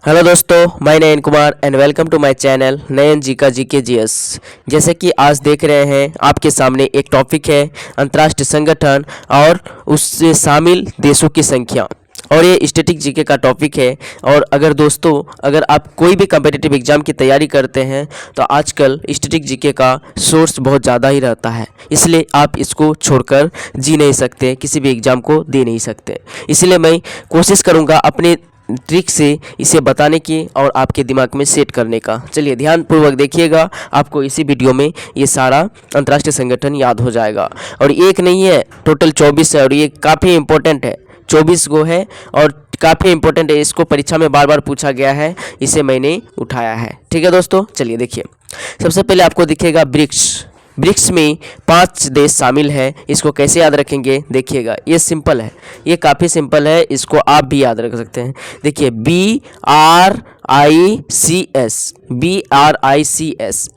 Hello दोस्तों, मैं Nayan Kumar and welcome to my channel Nayan ji का जीके जीएस। जैसे कि आज देख रहे हैं आपके सामने एक टॉपिक है अंतर्राष्ट्रीय संगठन और उससे शामिल देशों की संख्या, और ये स्टैटिक जीके का टॉपिक है। और अगर आप कोई भी कम्पिटिटिव एग्जाम की तैयारी करते हैं तो आजकल स्टैटिक जीके का सोर्स बहुत ज़्यादा ही रहता है, इसलिए आप इसको छोड़कर जी नहीं सकते, किसी भी एग्ज़ाम को दे नहीं सकते। इसलिए मैं कोशिश करूँगा अपने ट्रिक से इसे बताने की और आपके दिमाग में सेट करने का। चलिए ध्यानपूर्वक देखिएगा, आपको इसी वीडियो में ये सारा अंतर्राष्ट्रीय संगठन याद हो जाएगा। और एक नहीं है, टोटल 24 है और ये काफ़ी इंपॉर्टेंट है। 24 गो है और काफ़ी इंपॉर्टेंट है, इसको परीक्षा में बार बार पूछा गया है, इसे मैंने उठाया है। ठीक है दोस्तों, चलिए देखिए। सबसे पहले आपको दिखेगा ब्रिक्स में 5 देश शामिल हैं। इसको कैसे याद रखेंगे देखिएगा, ये सिंपल है, ये काफ़ी सिंपल है, इसको आप भी याद रख सकते हैं। देखिए BRICS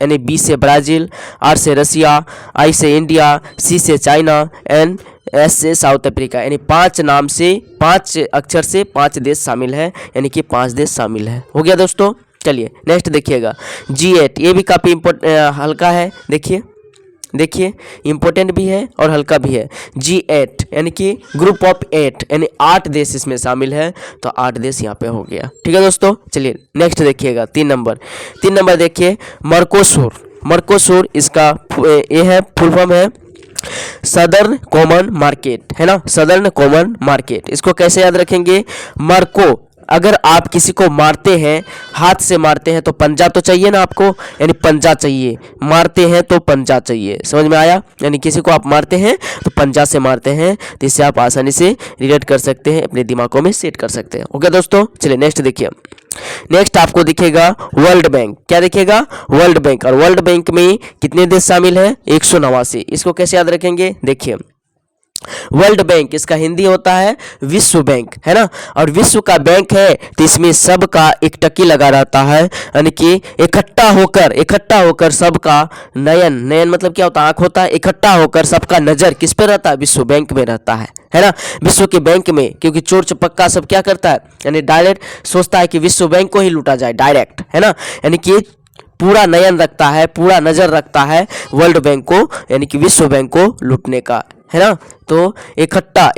यानी बी से ब्राज़ील, आर से रसिया, आई से इंडिया, सी से चाइना एंड एस से साउथ अफ्रीका, यानी 5 नाम से 5 अक्षर से 5 देश शामिल है, यानी कि 5 देश शामिल है। हो गया दोस्तों। चलिए नेक्स्ट देखिएगा G8, ये भी काफ़ी हल्का है। देखिए इम्पोर्टेंट भी है और हल्का भी है। G8 यानी कि ग्रुप ऑफ 8, यानी 8 देश इसमें शामिल है, तो 8 देश यहाँ पे हो गया। ठीक है दोस्तों, चलिए नेक्स्ट देखिएगा 3 नंबर देखिए मर्कोसूर, इसका ये है फुल फॉर्म है सदर्न कॉमन मार्केट, है ना, सदर्न कॉमन मार्केट। इसको कैसे याद रखेंगे, अगर आप किसी को मारते हैं, हाथ से मारते हैं तो पंजा तो चाहिए ना आपको, यानी पंजा चाहिए, मारते हैं तो पंजा चाहिए। समझ में आया, यानी किसी को आप मारते हैं तो पंजा से मारते हैं, तो इससे आप आसानी से रिलेट कर सकते हैं, अपने दिमागों में सेट कर सकते हैं। ओके दोस्तों, चलिए नेक्स्ट देखिए। नेक्स्ट आपको दिखेगा वर्ल्ड बैंक। क्या दिखेगा, वर्ल्ड बैंक। और वर्ल्ड बैंक में कितने देश शामिल है, 189। इसको कैसे याद रखेंगे देखिए, वर्ल्ड बैंक इसका हिंदी होता है विश्व बैंक, है ना, और विश्व का बैंक है तो इसमें सबका एक टकी लगा रहता है, यानी कि इकट्ठा होकर सबका नयन मतलब क्या होता है, आंख होता है, इकट्ठा होकर सबका नजर किस पे रहता है, विश्व बैंक में रहता है ना, विश्व के बैंक में। क्योंकि चोर चपक्का सब क्या करता है, यानी डायरेक्ट सोचता है कि विश्व बैंक को ही लूटा जाए डायरेक्ट, है ना, यानी कि पूरा नयन रखता है, पूरा नजर रखता है वर्ल्ड बैंक को, यानी कि विश्व बैंक को लूटने का, है ना। तो इकट्ठा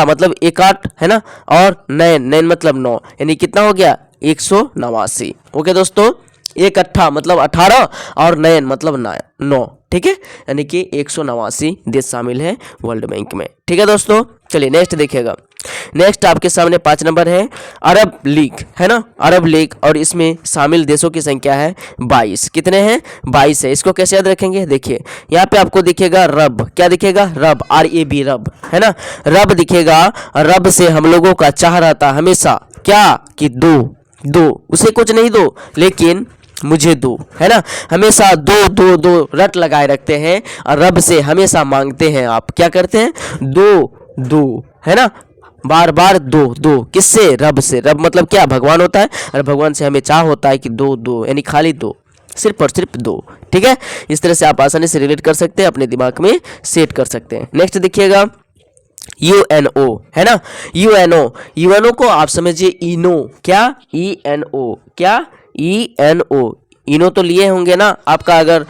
मतलब 1-8, है ना, और नयन मतलब 9, यानी कितना हो गया 189। ओके दोस्तों, इकट्ठा मतलब 18 और नयन मतलब 9, ठीक है, यानी कि 189 देश शामिल है वर्ल्ड बैंक में। ठीक है दोस्तों, चलिए नेक्स्ट देखिएगा। नेक्स्ट आपके सामने 5 नंबर है अरब लीग, है ना, अरब लीग, और इसमें शामिल देशों की संख्या है 22। कितने हैं, 22 है। इसको कैसे याद रखेंगे देखिए, यहाँ पे आपको दिखेगा रब। क्या दिखेगा, रब, RAB, रब, है ना, रब दिखेगा। रब से हम लोगों का चाह रहता हमेशा क्या, कि दो उसे कुछ नहीं दो लेकिन मुझे दो, है ना, हमेशा दो रट लगाए रखते हैं और रब से हमेशा मांगते हैं। आप क्या करते हैं, दो, है ना, बार दो किससे, रब से। रब मतलब क्या, भगवान होता है, और भगवान से हमें चाह होता है कि दो, यानी खाली दो, सिर्फ और सिर्फ दो। ठीक है, इस तरह से आप आसानी से रिलेट कर सकते हैं, अपने दिमाग में सेट कर सकते हैं। नेक्स्ट देखिएगा UNO, है ना, UNO को आप समझिए इनो। क्या, ENO, इनो तो लिए होंगे ना आपका, अगर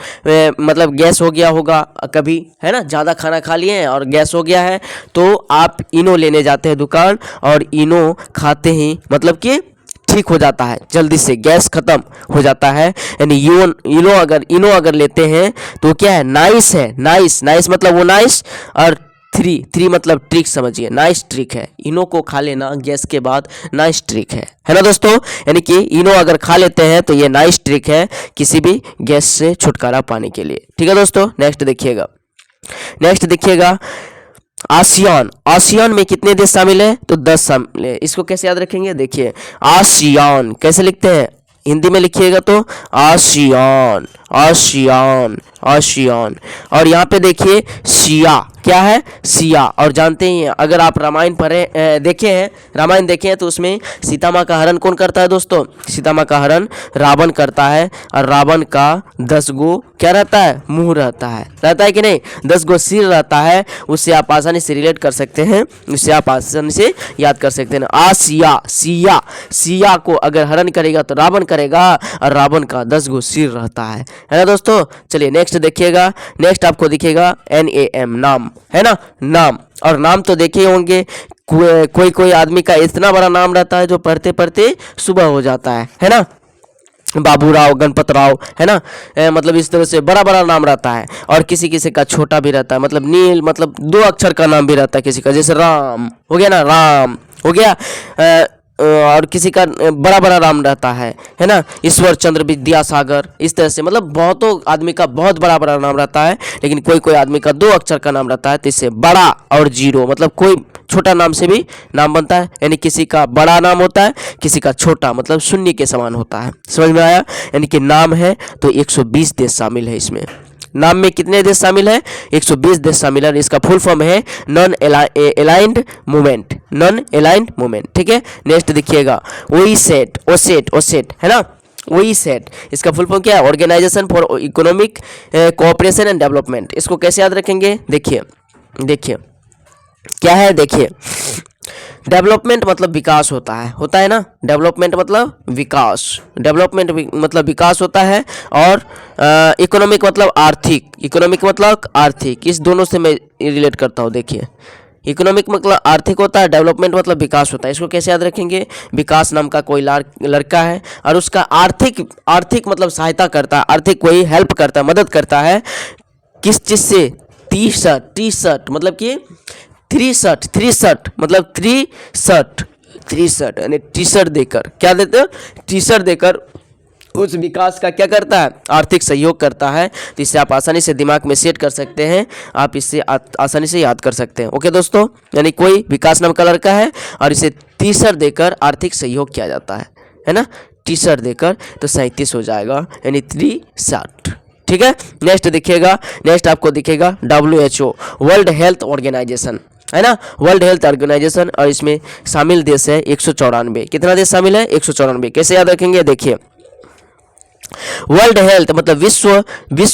मतलब गैस हो गया होगा कभी, है ना, ज़्यादा खाना खा लिए हैं और गैस हो गया है, तो आप इनो लेने जाते हैं दुकान, और इनो खाते ही मतलब कि ठीक हो जाता है, जल्दी से गैस खत्म हो जाता है। यानी इनो अगर लेते हैं तो क्या है, नाइस मतलब वो नाइस, और थ्री मतलब ट्रिक, समझिए, नाइस ट्रिक है। इनो को खा लेना गैस के बाद नाइस ट्रिक है ना दोस्तों, यानी कि इनो अगर खा लेते हैं तो ये नाइस ट्रिक है किसी भी गैस से छुटकारा पाने के लिए। ठीक है दोस्तों, नेक्स्ट देखिएगा आसियान में कितने देश शामिल है, तो 10 शामिल है। इसको कैसे याद रखेंगे देखिए, आसियान कैसे लिखते हैं, हिंदी में लिखिएगा तो आसियान। और यहाँ पे देखिए शिया, क्या है, सिया। और जानते ही हैं, अगर आप रामायण पढ़े देखे हैं, रामायण देखे हैं, तो उसमें सीता माँ का हरण कौन करता है दोस्तों? सीता माँ का हरण रावण करता है। और रावण का 10 गो क्या रहता है, मुंह रहता है कि नहीं, 10 गो सिर रहता है। उससे आप आसानी से रिलेट कर सकते हैं, उससे आप आसानी से याद कर सकते हैं। सिया, सिया, सिया को अगर हरण करेगा तो रावण करेगा, और रावण का 10 गो सिर रहता है ना दोस्तों। चलिए नेक्स्ट देखिएगा। नेक्स्ट आपको दिखेगा NAM, नाम, है ना, नाम। और नाम तो देखे होंगे, कोई आदमी का इतना बड़ा नाम रहता है जो पढ़ते पढ़ते सुबह हो जाता है ना। बाबू राव, गणपत राव, है ना, मतलब इस तरह से बड़ा बड़ा नाम रहता है। और किसी किसी का छोटा भी रहता है, मतलब नील, मतलब 2 अक्षर का नाम भी रहता है किसी का, जैसे राम हो गया ना, राम हो गया। और किसी का बड़ा बड़ा नाम रहता है ना, ईश्वर चंद्र विद्यासागर, इस तरह से मतलब बहुतों आदमी का बहुत बड़ा बड़ा नाम रहता है। लेकिन कोई आदमी का 2 अक्षर का नाम रहता है, तो इससे बड़ा और जीरो, मतलब कोई छोटा नाम से भी नाम बनता है। यानी किसी का बड़ा नाम होता है, किसी का छोटा, मतलब शून्य के समान होता है। समझ में आया? यानी कि नाम है तो 120 देश शामिल है इसमें। नाम में कितने देश शामिल है? 120 देश शामिल है। इसका फुल फॉर्म है non aligned movement, non aligned movement. ठीक है, नेक्स्ट देखिएगा, ओसेट, ओसेट, ओसेट, है ना, ओसेट। इसका फुल फॉर्म क्या है? Organisation for economic cooperation and development. इसको कैसे याद रखेंगे? देखिए क्या है, देखिए, डेवलपमेंट मतलब विकास होता है ना, डेवलपमेंट मतलब विकास, डेवलपमेंट मतलब विकास होता है। और इकोनॉमिक मतलब आर्थिक, इकोनॉमिक मतलब आर्थिक, इस दोनों से मैं रिलेट करता हूँ। देखिए, इकोनॉमिक मतलब आर्थिक होता है, डेवलपमेंट मतलब विकास होता है। इसको कैसे याद रखेंगे? विकास नाम का कोई लड़का है, और उसका आर्थिक मतलब सहायता करता है, आर्थिक कोई हेल्प करता है, मदद करता है। किस चीज़ से? टी शर्ट मतलब कि थ्री शर्ट मतलब थ्री शर्ट यानी टी शर्ट देकर, क्या देते हैं? टी शर्ट देकर उस विकास का क्या करता है? आर्थिक सहयोग करता है। तो इससे आप आसानी से दिमाग में सेट कर सकते हैं, आप इससे आसानी से याद कर सकते हैं। ओके दोस्तों, यानी कोई विकास नाम का लड़का है और इसे टी शर्ट देकर आर्थिक सहयोग किया जाता है ना, टी शर्ट देकर, तो 37 हो जाएगा, यानी 3 शर्ट। ठीक है, नेक्स्ट दिखेगा, नेक्स्ट आपको दिखेगा WHO, वर्ल्ड हेल्थ ऑर्गेनाइजेशन, है ना, वर्ल्ड हेल्थ ऑर्गेनाइजेशन। और इसमें शामिल देश है 194। कितना देश शामिल है? 194। कैसे याद रखेंगे? देखिए, वर्ल्ड हेल्थ मतलब विश्व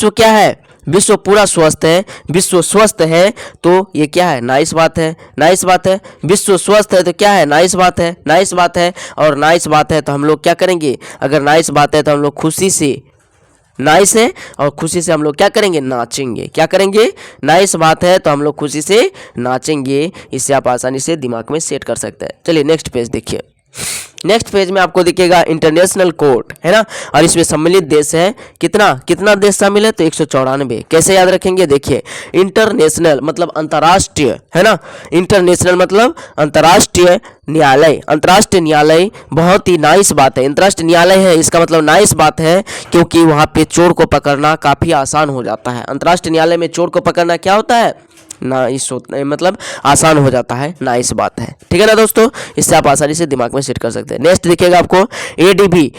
क्या है? विश्व पूरा स्वस्थ है, विश्व स्वस्थ है तो ये क्या है? नाइस बात है, नाइस बात है। विश्व स्वस्थ है तो क्या है? नाइस बात है, नाइस बात है। और नाइस बात है तो हम लोग क्या करेंगे? अगर नाइस बात है तो हम लोग खुशी से, नाइस है और खुशी से हम लोग क्या करेंगे? नाचेंगे। क्या करेंगे? नाइस बात है तो हम लोग खुशी से नाचेंगे। इससे आप आसानी से दिमाग में सेट कर सकते हैं। चलिए नेक्स्ट पेज देखिए। नेक्स्ट पेज में आपको दिखेगा इंटरनेशनल कोर्ट, है ना, और इसमें सम्मिलित देश है कितना देश शामिल है? तो 194। कैसे याद रखेंगे? देखिए, इंटरनेशनल मतलब अंतर्राष्ट्रीय, है ना, इंटरनेशनल मतलब अंतर्राष्ट्रीय न्यायालय। अंतर्राष्ट्रीय न्यायालय बहुत ही नाइस बात है, अंतर्राष्ट्रीय न्यायालय है, इसका मतलब नाइस बात है, क्योंकि वहाँ पे चोर को पकड़ना काफ़ी आसान हो जाता है। अंतर्राष्ट्रीय न्यायालय में चोर को पकड़ना क्या होता है? नाइस होता, मतलब आसान हो जाता है, नाइस बात है। ठीक है ना दोस्तों, इससे आप आसानी से दिमाग में सेट कर सकते हैं। नेक्स्ट दिखेगा आपको ADB,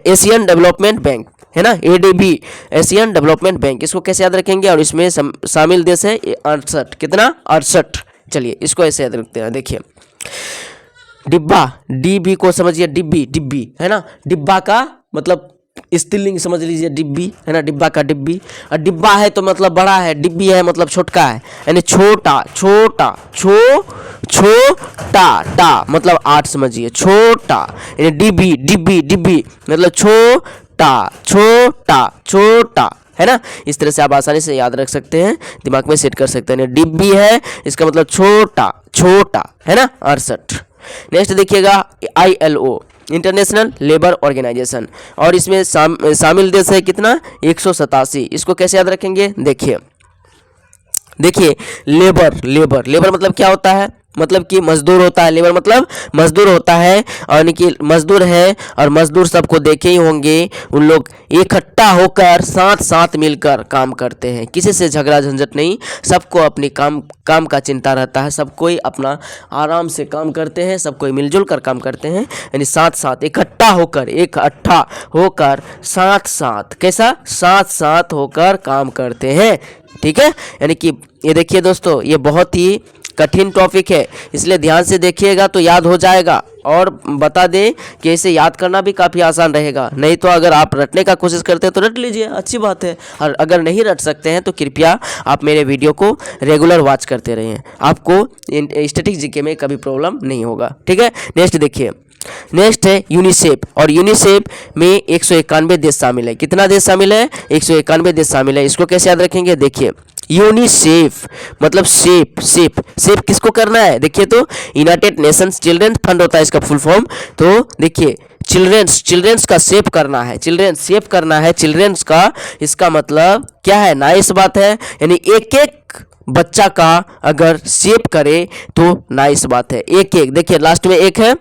एशियन डेवलपमेंट बैंक, है ना, ADB, एशियन डेवलपमेंट बैंक। इसको कैसे याद रखेंगे? और इसमें शामिल देश है 68। कितना? 68। चलिए इसको ऐसे याद रखते हैं। देखिए, डिब्बा, DB को समझिए, डिब्बी, है ना, डिब्बा का मतलब स्त्रीलिंग समझ लीजिए, डिब्बी, है ना, डिब्बा का डिब्बी। और डिब्बा है तो मतलब बड़ा है, डिब्बी है मतलब छोटका है, यानी छोटा टा मतलब 8 समझिए, छोटा, यानी डिब्बी मतलब छोटा, है ना। इस तरह से आप आसानी से याद रख सकते हैं, दिमाग में सेट कर सकते हैं। डिब्बी है इसका मतलब छोटा, है ना, 68। नेक्स्ट देखिएगा ILO, इंटरनेशनल लेबर ऑर्गेनाइजेशन, और इसमें शामिल देश है कितना? 187। इसको कैसे याद रखेंगे? देखिए लेबर मतलब क्या होता है? मतलब कि मजदूर होता है, लेबर मतलब मजदूर होता है, और यानी कि मजदूर है, और मजदूर सबको देखे ही होंगे, उन लोग इकट्ठा होकर साथ साथ मिलकर काम करते हैं, किसी से झगड़ा झंझट नहीं, सबको अपनी काम का चिंता रहता है, सब कोई अपना आराम से काम करते हैं, सब कोई मिलजुल कर काम करते हैं, यानी साथ साथ इकट्ठा होकर साथ साथ कैसा साथ साथ होकर काम करते हैं। ठीक है, यानी कि ये देखिए दोस्तों, ये बहुत ही कठिन टॉपिक है, इसलिए ध्यान से देखिएगा तो याद हो जाएगा। और बता दें कि इसे याद करना भी काफ़ी आसान रहेगा, नहीं तो अगर आप रटने का कोशिश करते हैं तो रट लीजिए, अच्छी बात है। और अगर नहीं रट सकते हैं तो कृपया आप मेरे वीडियो को रेगुलर वॉच करते रहें, आपको स्टैटिक जीके में कभी प्रॉब्लम नहीं होगा। ठीक है, नेक्स्ट देखिए, नेक्स्ट है यूनिसेफ, और यूनिसेफ में 191 देश शामिल है। कितना देश शामिल है? 191 देश शामिल है। इसको कैसे याद रखेंगे? देखिए, यूनिसेफ मतलब सेफ किसको करना है? देखिए तो यूनाइटेड नेशंस चिल्ड्रंस फंड होता है इसका फुल फॉर्म। तो देखिए चिल्ड्रंस का सेव करना है, सेव करना है चिल्ड्रंस का, इसका मतलब क्या है? नाइस बात है, यानी एक एक बच्चा का अगर सेव करे तो नाइस बात है। एक एक देखिए लास्ट में एक है,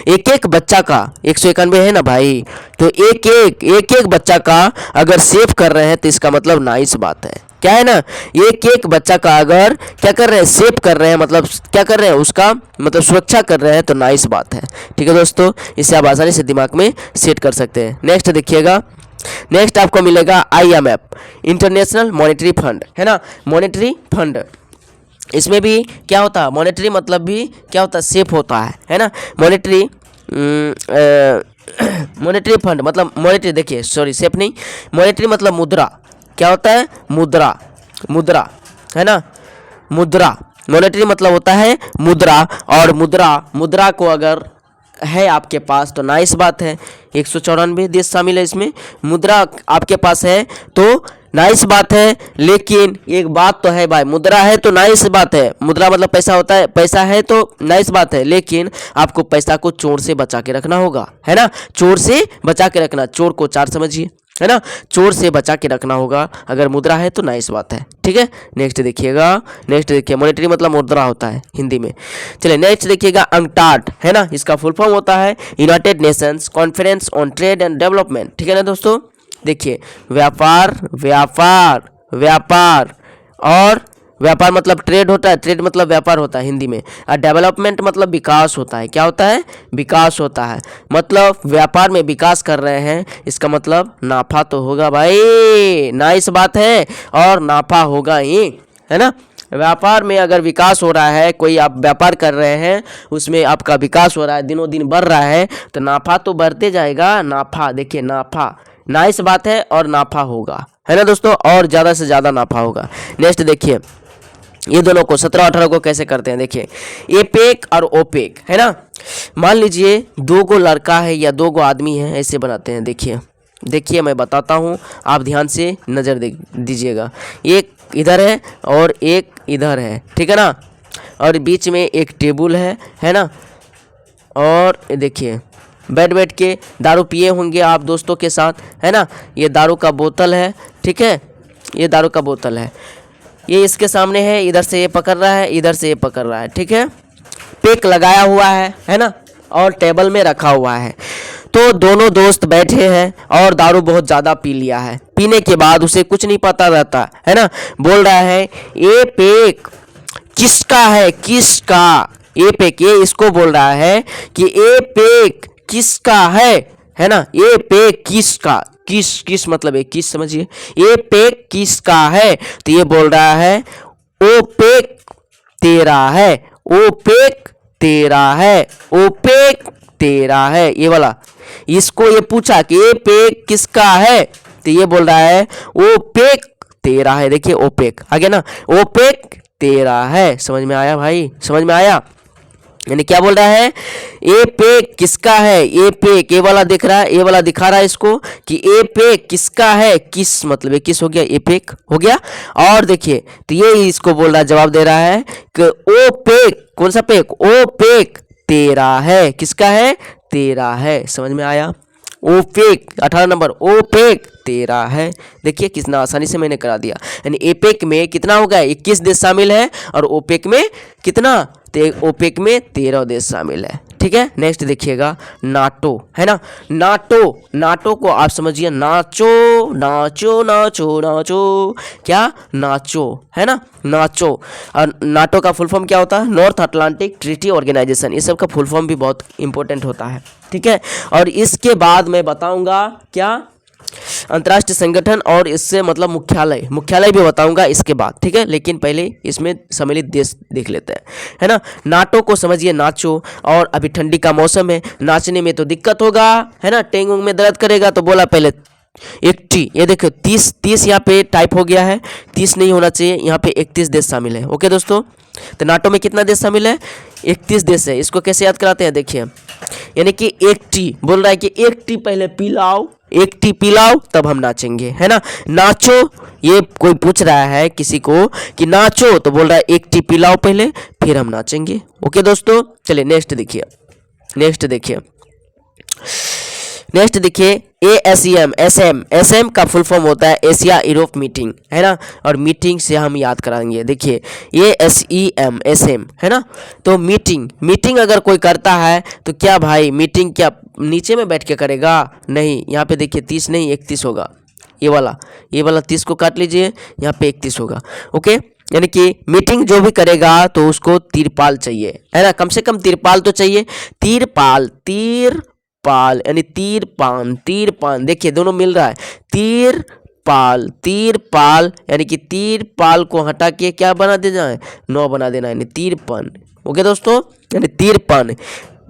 एक एक बच्चा का 191 है ना भाई, तो एक एक बच्चा का अगर सेव कर रहे हैं तो इसका मतलब नाइस बात है। क्या है ना, एक एक बच्चा का अगर क्या कर रहे हैं? सेव कर रहे हैं, मतलब क्या कर रहे हैं? उसका मतलब सुरक्षा कर रहे हैं, तो नाइस बात है। ठीक है दोस्तों, इसे आप आसानी से दिमाग में सेट कर सकते हैं। नेक्स्ट देखिएगा, नेक्स्ट आपको मिलेगा IMF, इंटरनेशनल मॉनेटरी फंड, है ना, मॉनेटरी फंड। इसमें भी क्या होता है? मॉनेटरी मतलब भी क्या होता है? सेफ होता है ना। मॉनेटरी मॉनेटरी फंड मतलब मॉनेटरी, देखिए सॉरी सेफ नहीं, मॉनेटरी मतलब मुद्रा। क्या होता है? मुद्रा है ना, मुद्रा। मॉनेटरी मतलब होता है मुद्रा, और मुद्रा को अगर है आपके पास तो नाइस बात है। 194 देश शामिल है इसमें, मुद्रा आपके पास है तो नाइस बात है। लेकिन एक बात तो है भाई, मुद्रा है तो नाइस बात है, मुद्रा मतलब पैसा होता है, पैसा है तो नाइस बात है, लेकिन आपको पैसा को चोर से बचा के रखना होगा, है ना, चोर से बचा के रखना, चोर को चार समझिए, है ना, चोर से बचा के रखना होगा। अगर मुद्रा है तो नाइस बात है। ठीक है, नेक्स्ट देखिएगा, नेक्स्ट देखिए, मॉनेटरी मतलब मुद्रा होता है हिंदी में। चलिए नेक्स्ट देखिएगा, अंगटाड, है ना, इसका फुल फॉर्म होता है United Nations conference on trade and development. ठीक है ना दोस्तों, देखिए व्यापार और व्यापार मतलब ट्रेड होता है, ट्रेड मतलब व्यापार होता है हिंदी में, और डेवलपमेंट मतलब विकास होता है। क्या होता है? विकास होता है, मतलब व्यापार में विकास कर रहे हैं, इसका मतलब नाफा तो होगा भाई, नाइस बात है, और नाफा होगा ही, है ना। व्यापार में अगर विकास हो रहा है, कोई आप व्यापार कर रहे हैं उसमें आपका विकास हो रहा है, दिनों दिन बढ़ रहा है, तो नाफा तो बढ़ते जाएगा। नाफा देखिए, नाफा नाइस बात है, और नाफा होगा, है ना दोस्तों, और ज़्यादा से ज़्यादा नाफा होगा। नेक्स्ट देखिए, ये दोनों को 17-18 को कैसे करते हैं? देखिए, एपेक और ओपेक, है ना, मान लीजिए दो गो लड़का है या दो गो आदमी है, ऐसे बनाते हैं। देखिए मैं बताता हूँ, आप ध्यान से नज़र दीजिएगा। एक इधर है और एक इधर है, ठीक है ना, और बीच में एक टेबल है ना, और देखिए बैठ के दारू पिए होंगे आप दोस्तों के साथ, है ना, ये दारू का बोतल है, ठीक है, ये दारू का बोतल है, ये इसके सामने है, इधर से ये पकड़ रहा है, इधर से ये पकड़ रहा है, ठीक है, पेक लगाया हुआ है ना, और टेबल में रखा हुआ है। तो दोनों दोस्त बैठे हैं और दारू बहुत ज़्यादा पी लिया है, पीने के बाद उसे कुछ नहीं पता रहता है ना, बोल रहा है ये पेक किसका है, किसका, ये पेक, ये इसको बोल रहा है कि ये पेक किसका है ना, ये पेक किसका, किस मतलब है किस, समझिए, ये पेक किसका है, तो ये बोल रहा है ओ पेक तेरा है, ओ पेक तेरा है, ओ पेक तेरा है, ये वाला। इसको ये पूछा कि ये पेक किसका है, तो ये बोल रहा है ओ पेक तेरा है। देखिए ओपेक आ गया ना, ओपेक तेरा है, समझ में आया भाई, समझ में आया, यानी क्या बोल रहा है, ए पेक किसका है, ए पेक, ये वाला दिख रहा है, ये वाला दिखा रहा है इसको कि ए पेक किसका है, किस मतलब है किस हो गया, ए पेक हो गया। और देखिए तो ये इसको बोल रहा है, जवाब दे रहा है कि ओ पेक, कौन सा पेक, ओ पेक तेरा है, किसका है, तेरा है, समझ में आया। ओपेक 18 नंबर, ओपेक तेरा है। देखिए कितना आसानी से मैंने करा दिया, यानी एपेक में कितना हो गया, 21 देश शामिल है, और ओपेक में कितना, ओपेक में 13 देश शामिल है। ठीक है, नेक्स्ट देखिएगा नाटो, है ना। नाटो को आप समझिए नाचो नाचो नाचो नाचो, क्या नाचो, है ना, नाचो। और नाटो का फुल फॉर्म क्या होता है? North Atlantic treaty organisation. इस सब का फुल फॉर्म भी बहुत इंपॉर्टेंट होता है। ठीक है, और इसके बाद मैं बताऊंगा क्या, अंतर्राष्ट्रीय संगठन और इससे मतलब मुख्यालय भी बताऊंगा इसके बाद। ठीक है, लेकिन पहले इसमें सम्मिलित देश देख लेते हैं, है ना। नाटो को समझिए नाचो, और अभी ठंडी का मौसम है, नाचने में तो दिक्कत होगा, है ना, टेंग उंग में दर्द करेगा, तो बोला पहले 80, ये देखो 30 यहाँ पे टाइप हो गया है, 30 नहीं होना चाहिए, यहाँ पे 31 देश शामिल है। ओके दोस्तों, तो नाटो में कितना देश शामिल है? 31 देश है। इसको कैसे याद कराते हैं, देखिए, यानी कि 80 बोल रहा है कि 80 पहले पिलाओ, 80 पिलाओ तब हम नाचेंगे, है ना। नाचो, ये कोई पूछ रहा है किसी को कि नाचो, तो बोल रहा है 80 पिलाओ पहले, फिर हम नाचेंगे। ओके दोस्तों, चलिए नेक्स्ट देखिए एसएम का फुल फॉर्म होता है एशिया यूरोप मीटिंग, है ना, और मीटिंग से हम याद कराएंगे। देखिए एसएम, है ना। तो मीटिंग अगर कोई करता है तो क्या भाई, मीटिंग क्या नीचे में बैठ के करेगा? नहीं, यहाँ पे देखिए 30 नहीं 31 होगा, ये वाला 30 को काट लीजिए, यहाँ पे 31 होगा। ओके, यानी कि मीटिंग जो भी करेगा तो उसको तिरपाल चाहिए, है ना, कम से कम तिरपाल तो चाहिए। तिरपाल यानी तीरपान, देखिए दोनों मिल रहा है। तीरपाल यानी कि तीरपाल को हटा के क्या बना देना है? 9 बना देना है, यानी तीरपान। ओके दोस्तों, यानी तीरपान।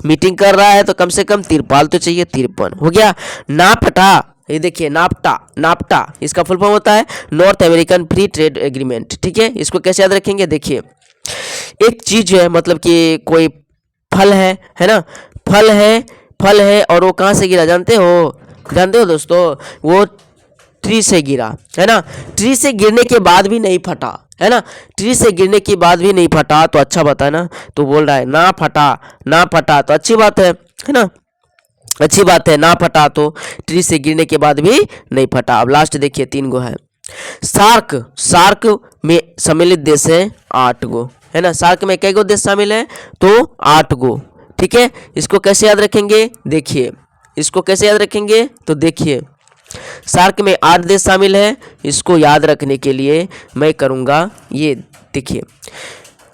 मीटिंग कर रहा है तो कम से कम तिरपाल तो चाहिए, तिरपान हो गया। नाफ्टा, ये देखिए नाफ्टा इसका फुल फॉर्म होता है north American free trade agreement. ठीक है, इसको कैसे याद रखेंगे? देखिए, एक चीज है, मतलब कि कोई फल है ना, फल है और वो कहाँ से गिरा जानते हो दोस्तों? वो ट्री से गिरा, है ना। ट्री से गिरने के बाद भी नहीं फटा, है ना, ट्री से गिरने के बाद भी नहीं फटा, तो अच्छा बात है ना। तो बोल रहा है ना फटा तो अच्छी बात है ना, अच्छी बात है, ना फटा तो ट्री से गिरने के बाद भी नहीं फटा। अब लास्ट देखिए 3 गो है। सार्क में सम्मिलित देश है 8 गो, है ना। सार्क में कई गो देश शामिल है? तो 8 गो। ठीक है, इसको कैसे याद रखेंगे? देखिए, इसको कैसे याद रखेंगे? तो देखिए, सार्क में 8 देश शामिल है। इसको याद रखने के लिए मैं करूँगा, ये देखिए,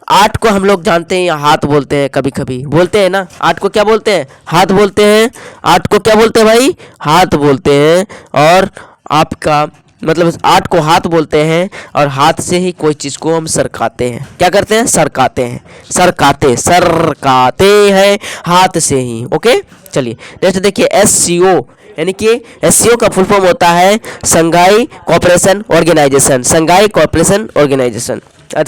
8 को हम लोग जानते हैं या हाथ बोलते हैं, कभी कभी बोलते हैं ना। 8 को क्या बोलते हैं? हाथ बोलते हैं। 8 को क्या बोलते हैं भाई? हाथ बोलते हैं। और आपका मतलब 8 को हाथ बोलते हैं, और हाथ से ही कोई चीज़ को हम सरकाते हैं। क्या करते हैं? सरकाते हैं हाथ से ही। ओके, चलिए नेक्स्ट देखिए SCO, यानी कि SCO का फुल फॉर्म होता है संघाई कोऑपरेशन ऑर्गेनाइजेशन। और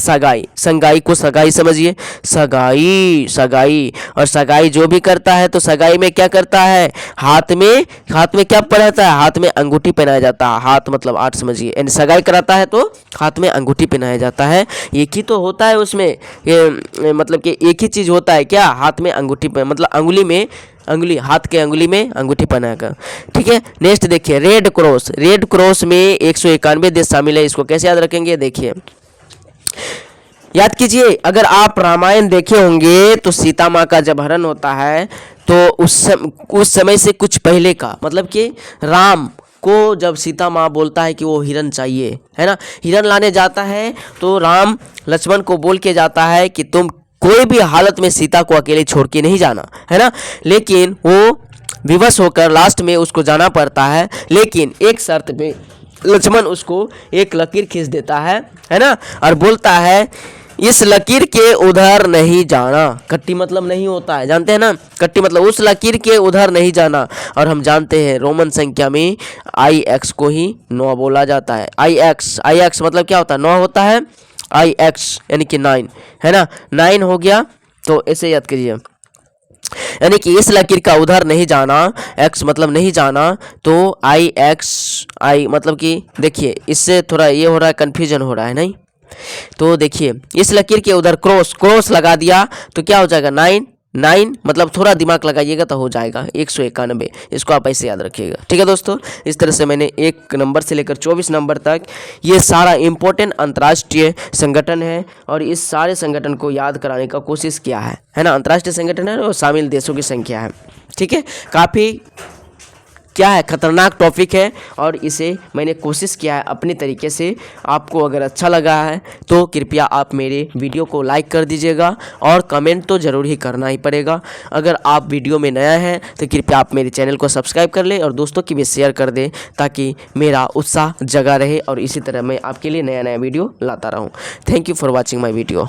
संघाई को सगाई समझिए, सगाई। और सगाई जो भी करता है तो सगाई में क्या करता है? हाथ में क्या पहनाता है? हाथ में अंगूठी पहनाया जाता है। हाथ मतलब 8 समझिए, यानी सगाई कराता है तो हाथ में अंगूठी पहनाया जाता है। एक ही तो होता है उसमें, ये मतलब कि एक ही चीज़ होता है क्या? हाथ में अंगूठी मतलब हाथ के अंगुली में अंगूठी पहनाकर। ठीक है, नेक्स्ट देखिए रेड क्रॉस में 191 देश शामिल है। इसको कैसे याद रखेंगे? देखिए, याद कीजिए, अगर आप रामायण देखे होंगे तो सीता माँ का जब हरण होता है तो उस समय से कुछ पहले का, मतलब कि राम को जब सीता माँ बोलता है कि वो हिरन चाहिए, है ना, हिरन लाने जाता है, तो राम लक्ष्मण को बोल के जाता है कि तुम कोई भी हालत में सीता को अकेले छोड़ के नहीं जाना, है ना। लेकिन वो विवश होकर लास्ट में उसको जाना पड़ता है, लेकिन एक शर्त पे लक्ष्मण उसको एक लकीर खींच देता है ना, और बोलता है इस लकीर के उधर नहीं जाना। कट्टी मतलब नहीं होता है, जानते हैं ना, कट्टी मतलब उस लकीर के उधर नहीं जाना। और हम जानते हैं रोमन संख्या में IX को ही 9 बोला जाता है। IX मतलब क्या होता है? 9 होता है। IX यानी कि 9, है ना, 9 हो गया। तो ऐसे याद कीजिए, यानी कि इस लकीर का उधर नहीं जाना, X मतलब नहीं जाना, तो I मतलब कि देखिए, इससे थोड़ा ये हो रहा है, कन्फ्यूजन हो रहा है नहीं। तो देखिए, इस लकीर के उधर क्रॉस लगा दिया तो क्या हो जाएगा? 9 मतलब थोड़ा दिमाग लगाइएगा तो हो जाएगा 191, इसको आप ऐसे याद रखिएगा। ठीक है दोस्तों, इस तरह से मैंने 1 नंबर से लेकर 24 नंबर तक ये सारा इम्पोर्टेंट अंतर्राष्ट्रीय संगठन है और इस सारे संगठन को याद कराने का कोशिश किया है ना। अंतर्राष्ट्रीय संगठन है और शामिल देशों की संख्या है। ठीक है, काफ़ी क्या है, खतरनाक टॉपिक है और इसे मैंने कोशिश किया है अपने तरीके से। आपको अगर अच्छा लगा है तो कृपया आप मेरे वीडियो को लाइक कर दीजिएगा और कमेंट तो ज़रूर ही करना ही पड़ेगा। अगर आप वीडियो में नया हैं तो कृपया आप मेरे चैनल को सब्सक्राइब कर लें और दोस्तों की भी शेयर कर दें ताकि मेरा उत्साह जगा रहे और इसी तरह मैं आपके लिए नया नया वीडियो लाता रहूँ। Thank you for watching my video.